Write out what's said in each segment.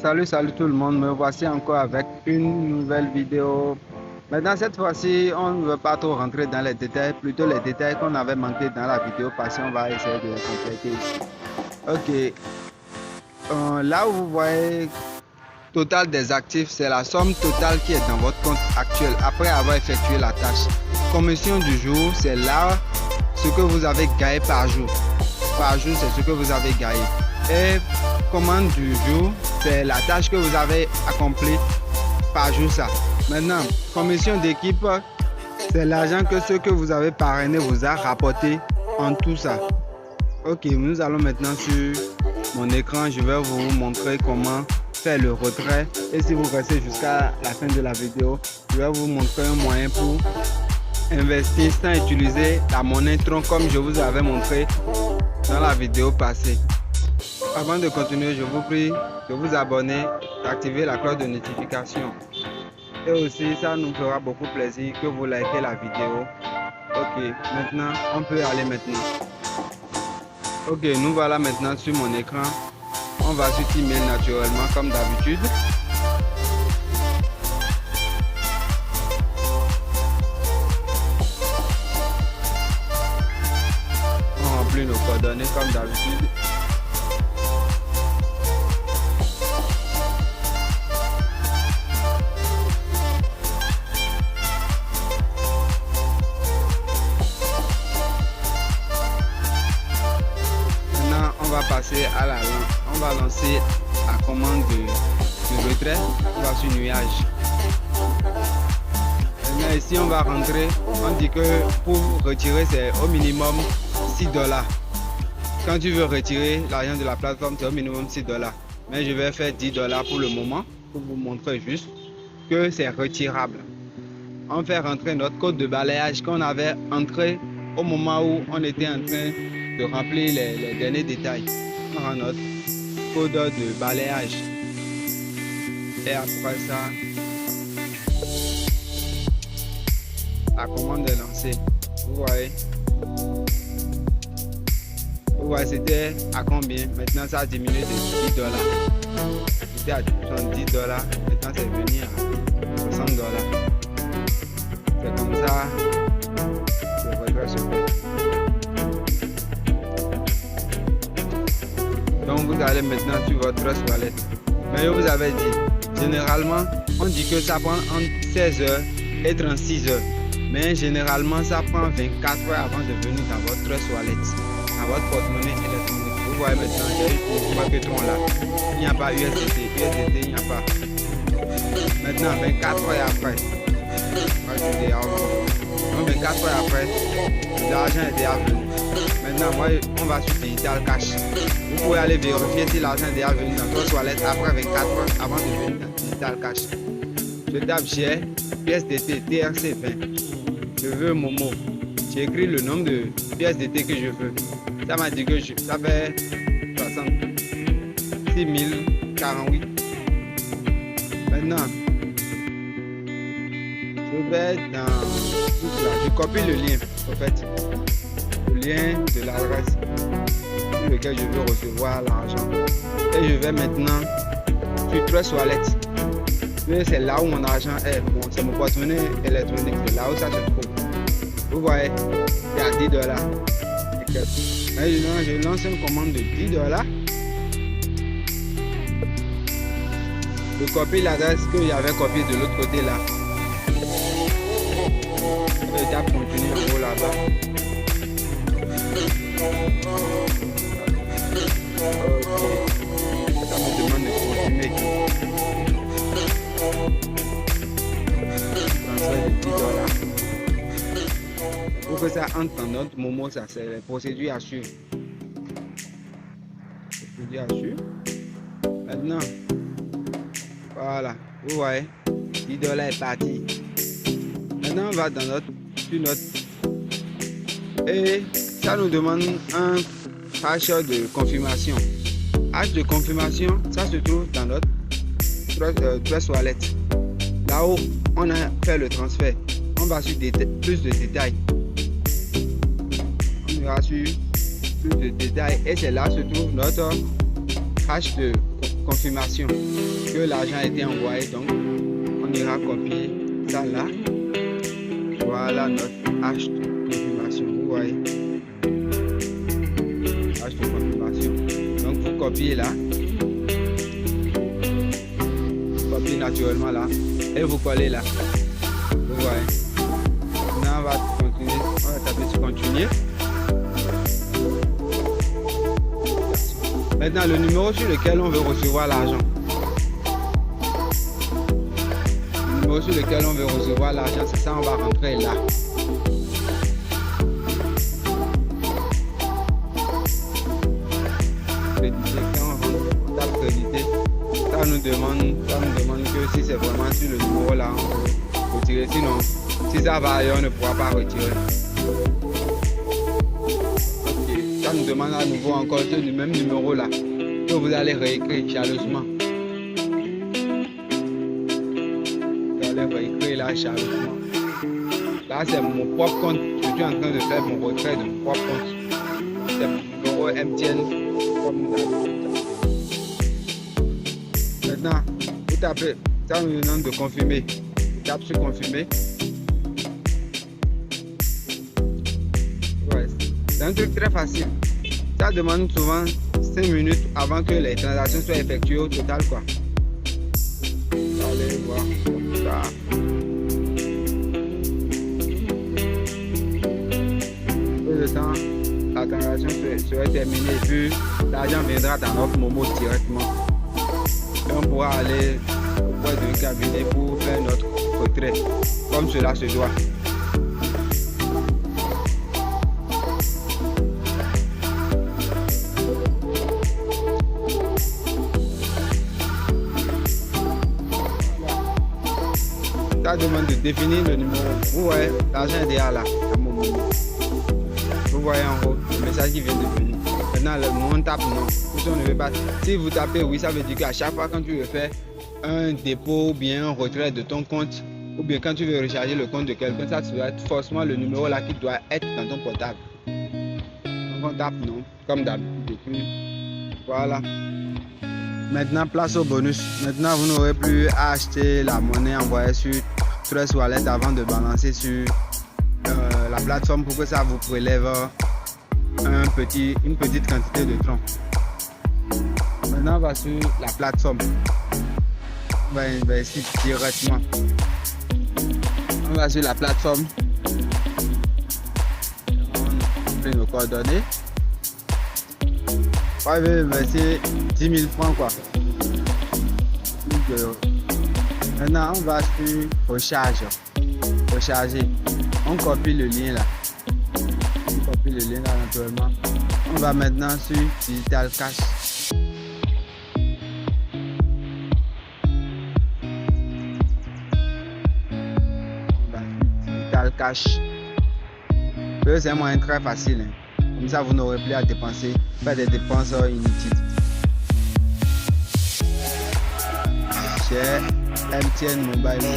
Salut tout le monde, me voici encore avec une nouvelle vidéo. Maintenant cette fois-ci, on ne veut pas trop rentrer dans les détails, plutôt les détails qu'on avait manqué dans la vidéo passée, on va essayer de les compléter ici. Ok, là où vous voyez total des actifs, c'est la somme totale qui est dans votre compte actuel après avoir effectué la tâche. Commission du jour, c'est là ce que vous avez gagné par jour. Par jour, c'est ce que vous avez gagné. Et commande du jour, c'est la tâche que vous avez accomplie par jour ça. Maintenant, commission d'équipe, c'est l'argent que ce que vous avez parrainé vous a rapporté en tout ça. Ok, nous allons maintenant sur mon écran, je vais vous montrer comment faire le retrait. Et si vous restez jusqu'à la fin de la vidéo, je vais vous montrer un moyen pour investir sans utiliser la monnaie Tron comme je vous avais montré dans la vidéo passée. Avant de continuer, je vous prie de vous abonner, d'activer la cloche de notification. Et aussi, ça nous fera beaucoup plaisir que vous likez la vidéo. Ok, maintenant, on peut aller maintenant. Ok, nous voilà maintenant sur mon écran. On va sur email naturellement comme d'habitude. On remplit nos coordonnées comme d'habitude. Passer à on va lancer la commande de retrait. On va sur nuage. Maintenant ici on va rentrer. On dit que pour retirer c'est au minimum $6. Quand tu veux retirer l'argent de la plateforme c'est au minimum $6. Mais je vais faire $10 pour le moment pour vous montrer juste que c'est retirable. On fait rentrer notre code de balayage qu'on avait entré au moment où on était en train de remplir les derniers détails. On rend notre code de balayage. Et après ça, la commande est lancée. Vous voyez. Vous voyez, c'était à combien? Maintenant, ça a diminué de $10. C'était à $70. Maintenant, c'est venu à $60. C'est comme ça. Le retrait se fait. Donc vous allez maintenant sur votre wallet. Mais je vous avais dit, généralement, on dit que ça prend entre 16 heures et 36 heures. Mais généralement, ça prend 24 heures avant de venir dans votre wallet, dans votre porte-monnaie électronique. Vous voyez maintenant, il y a que Tron là. Il n'y a pas USDT. USDT, il n'y a pas. Maintenant, 24 heures après, donc 24 heures après, l'argent est déjà venu. Maintenant, on va sur Digital Cash. Vous pouvez aller vérifier si l'argent est déjà venu dans votre wallet après 24 heures avant de venir dans Digital Cash. Je tape Cher, pièce d'été, TRC 20. Je veux Momo. J'ai écrit le nombre de pièces d'été que je veux. Ça m'a dit que ça fait 66 048. Maintenant, je vais dans tout là. Je copie le lien, en fait. Le lien de l'adresse sur lequel je veux recevoir l'argent. Et je vais maintenant sur Trust Wallet. C'est là où mon argent est. Bon, c'est mon porte-monnaie électronique. C'est là où ça se trouve. Vous voyez, il y a $10. Maintenant, je lance une commande de $10. Je copie l'adresse que j'avais copiée de l'autre côté là. Je tape continuer en haut là-bas. Ok. Ça me demande de continuer. Transfert de $10. Pour que ça entre dans notre Momo, ça c'est les procédures à suivre. Procédure à suivre. Maintenant, voilà, vous voyez, $10 est parti. Maintenant, on va dans sur notre. Et ça nous demande un hash de confirmation. Hash de confirmation, ça se trouve dans notre Trust Wallet. Là où on a fait le transfert, on va sur plus de détails. On ira sur plus de détails et c'est là se trouve notre hash de confirmation que l'argent a été envoyé. Donc, on ira copier ça là. Voilà notre hash de confirmation. Vous voyez, hash de confirmation. Donc, vous copiez là. Vous copiez naturellement là. Et vous collez là. Vous voyez. Maintenant, on va continuer. On va taper sur continuer. Maintenant, le numéro sur lequel on veut recevoir l'argent. Le numéro sur lequel on veut recevoir l'argent, c'est ça, on va rentrer là. Créditer, quand on tape créditer, ça nous demande que si c'est vraiment sur le numéro là, on peut retirer. Sinon, si ça va ailleurs, on ne pourra pas retirer. Ça nous demande à nouveau encore ce même numéro là que vous allez réécrire chaleureusement. Vous allez réécrire là chaleureusement. Là c'est mon propre compte. Je suis en train de faire mon retrait de mon propre compte. C'est mon numéro MTN comme d'habitude. Maintenant, vous tapez, ça nous demande de confirmer. Vous tapez sur confirmer. Ouais, c'est un truc très facile. Ça demande souvent 5 minutes avant que les transactions soient effectuées au total quoi. Allez voir ça. Peu de temps, la transaction serait terminée et puis l'argent viendra dans notre Momo directement. Et on pourra aller auprès du cabinet pour faire notre retrait comme cela se doit. Ça demande de définir le numéro. Vous voyez, l'argent est derrière là, à mon moment. Vous voyez en haut, le message qui vient de venir. Maintenant, on tape non. Si on ne veut pas, si vous tapez oui, ça veut dire qu'à chaque fois quand tu veux faire un dépôt ou bien un retrait de ton compte, ou bien quand tu veux recharger le compte de quelqu'un, ça doit être forcément le numéro là qui doit être dans ton portable. Donc on tape non, comme d'habitude. Voilà. Maintenant, place au bonus. Maintenant, vous n'aurez plus à acheter la monnaie envoyée sur Trust Wallet avant de balancer sur la plateforme pour que ça vous prélève une petite quantité de troncs. Maintenant, on va sur la plateforme. On va investir directement. On va sur la plateforme. On fait nos coordonnées. On va investir 10 000 francs quoi. Maintenant on va sur recharger. On copie le lien là. Naturellement. On va maintenant sur Digital Cash. Digital Cash. C'est un moyen très facile. Comme ça, vous n'aurez plus à dépenser, faire des dépenses inutiles. Chez MTN Mobile,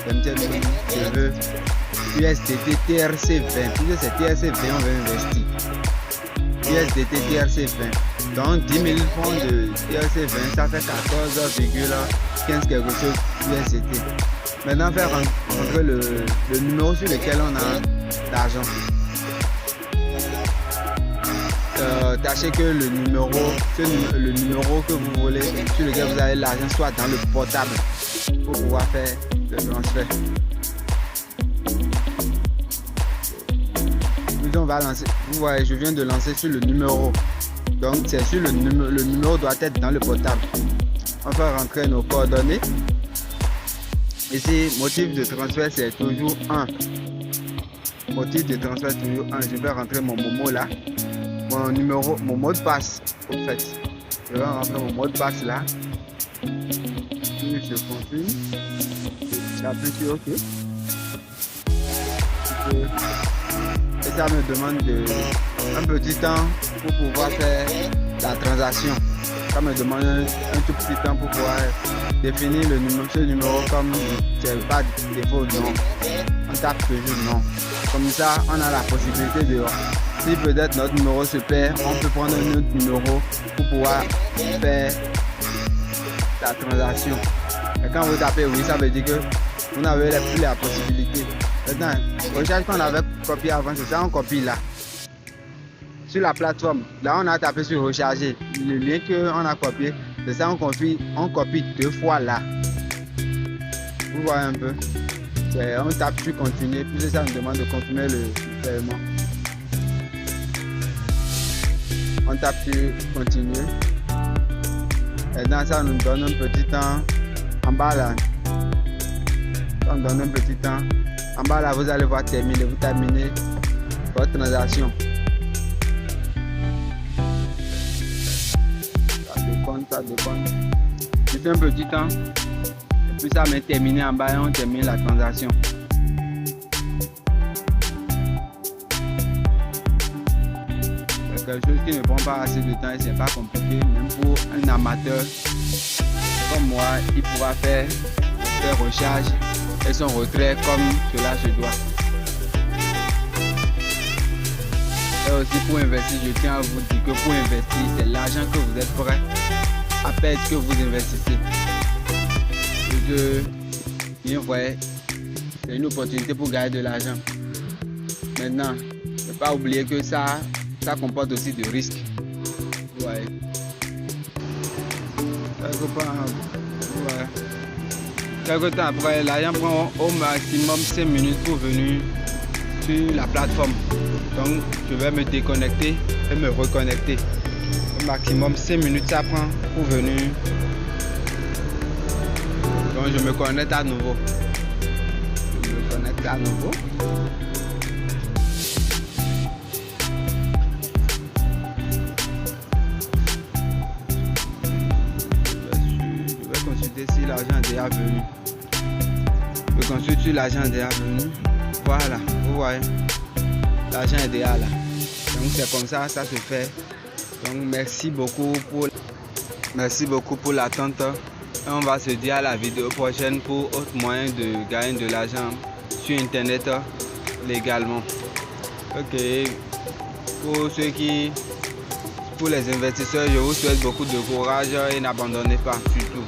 MTN Mobile, je veux USDT TRC 20. Puisque c'est TRC 20, on veut investir. USDT TRC 20. Donc 10 000 francs de TRC 20, ça fait 14,15 quelque chose USDT. Maintenant, faire rentrer le numéro sur lequel on a l'argent. Tâchez que le numéro que vous voulez, sur lequel vous avez l'argent, soit dans le portable pour pouvoir faire le transfert. Puis on va lancer. Vous voyez, je viens de lancer sur le numéro. Donc c'est sur le numéro doit être dans le portable. On va rentrer nos coordonnées. Ici, motif de transfert c'est toujours 1. Motif de transfert toujours 1. Je vais rentrer mon Momo là. Mon mot de passe, en fait. Je vais rentrer mon mot de passe là. Puis je continue. J'appuie sur OK. Et ça me demande un petit temps pour pouvoir faire la transaction. Ça me demande un tout petit temps pour pouvoir définir le numéro, ce numéro comme c'est pas défaut non. On tape toujours non. Comme ça, on a la possibilité de, si peut-être notre numéro se perd, on peut prendre un autre numéro pour pouvoir faire la transaction. Et quand vous tapez oui, ça veut dire que vous n'avez plus la possibilité. Maintenant, recherche qu'on avait copié avant, c'est ça, on copie là. Sur la plateforme, là on a tapé sur recharger. Le lien qu'on a copié, c'est ça, on copie 2 fois là. Vous voyez un peu. On tape sur continuer, puis ça nous demande de continuer le paiement. On tape sur continuer. Et dans ça nous donne un petit temps en bas là. Ça nous donne un petit temps. En bas là, vous allez voir terminer. Vous terminez votre transaction. Ça déconne. Juste un petit temps. Et puis ça m'est terminé en bas et on termine la transaction. C'est quelque chose qui ne prend pas assez de temps et c'est pas compliqué. Même pour un amateur comme moi, il pourra faire recharge et son retrait comme cela se doit. Et aussi pour investir, je tiens à vous dire que pour investir, c'est l'argent que vous êtes prêt à perdre que vous investissez. C'est une opportunité pour gagner de l'argent. Maintenant, ne pas oublier que ça comporte aussi des risques. Ouais. Quelque temps après, l'argent prend au maximum 5 minutes pour venir sur la plateforme. Donc, je vais me déconnecter et me reconnecter. Au maximum 5 minutes, ça prend pour venir. Donc, je me connecte à nouveau. Je vais consulter si l'argent est déjà venu. Je consulte si l'argent est déjà venu. Voilà, vous voyez. L'argent est déjà là. Donc c'est comme ça, ça se fait. Donc merci beaucoup pour l'attente. Et on va se dire à la vidéo prochaine pour autre moyen de gagner de l'argent sur internet légalement. Ok. Pour les investisseurs, je vous souhaite beaucoup de courage et n'abandonnez pas surtout.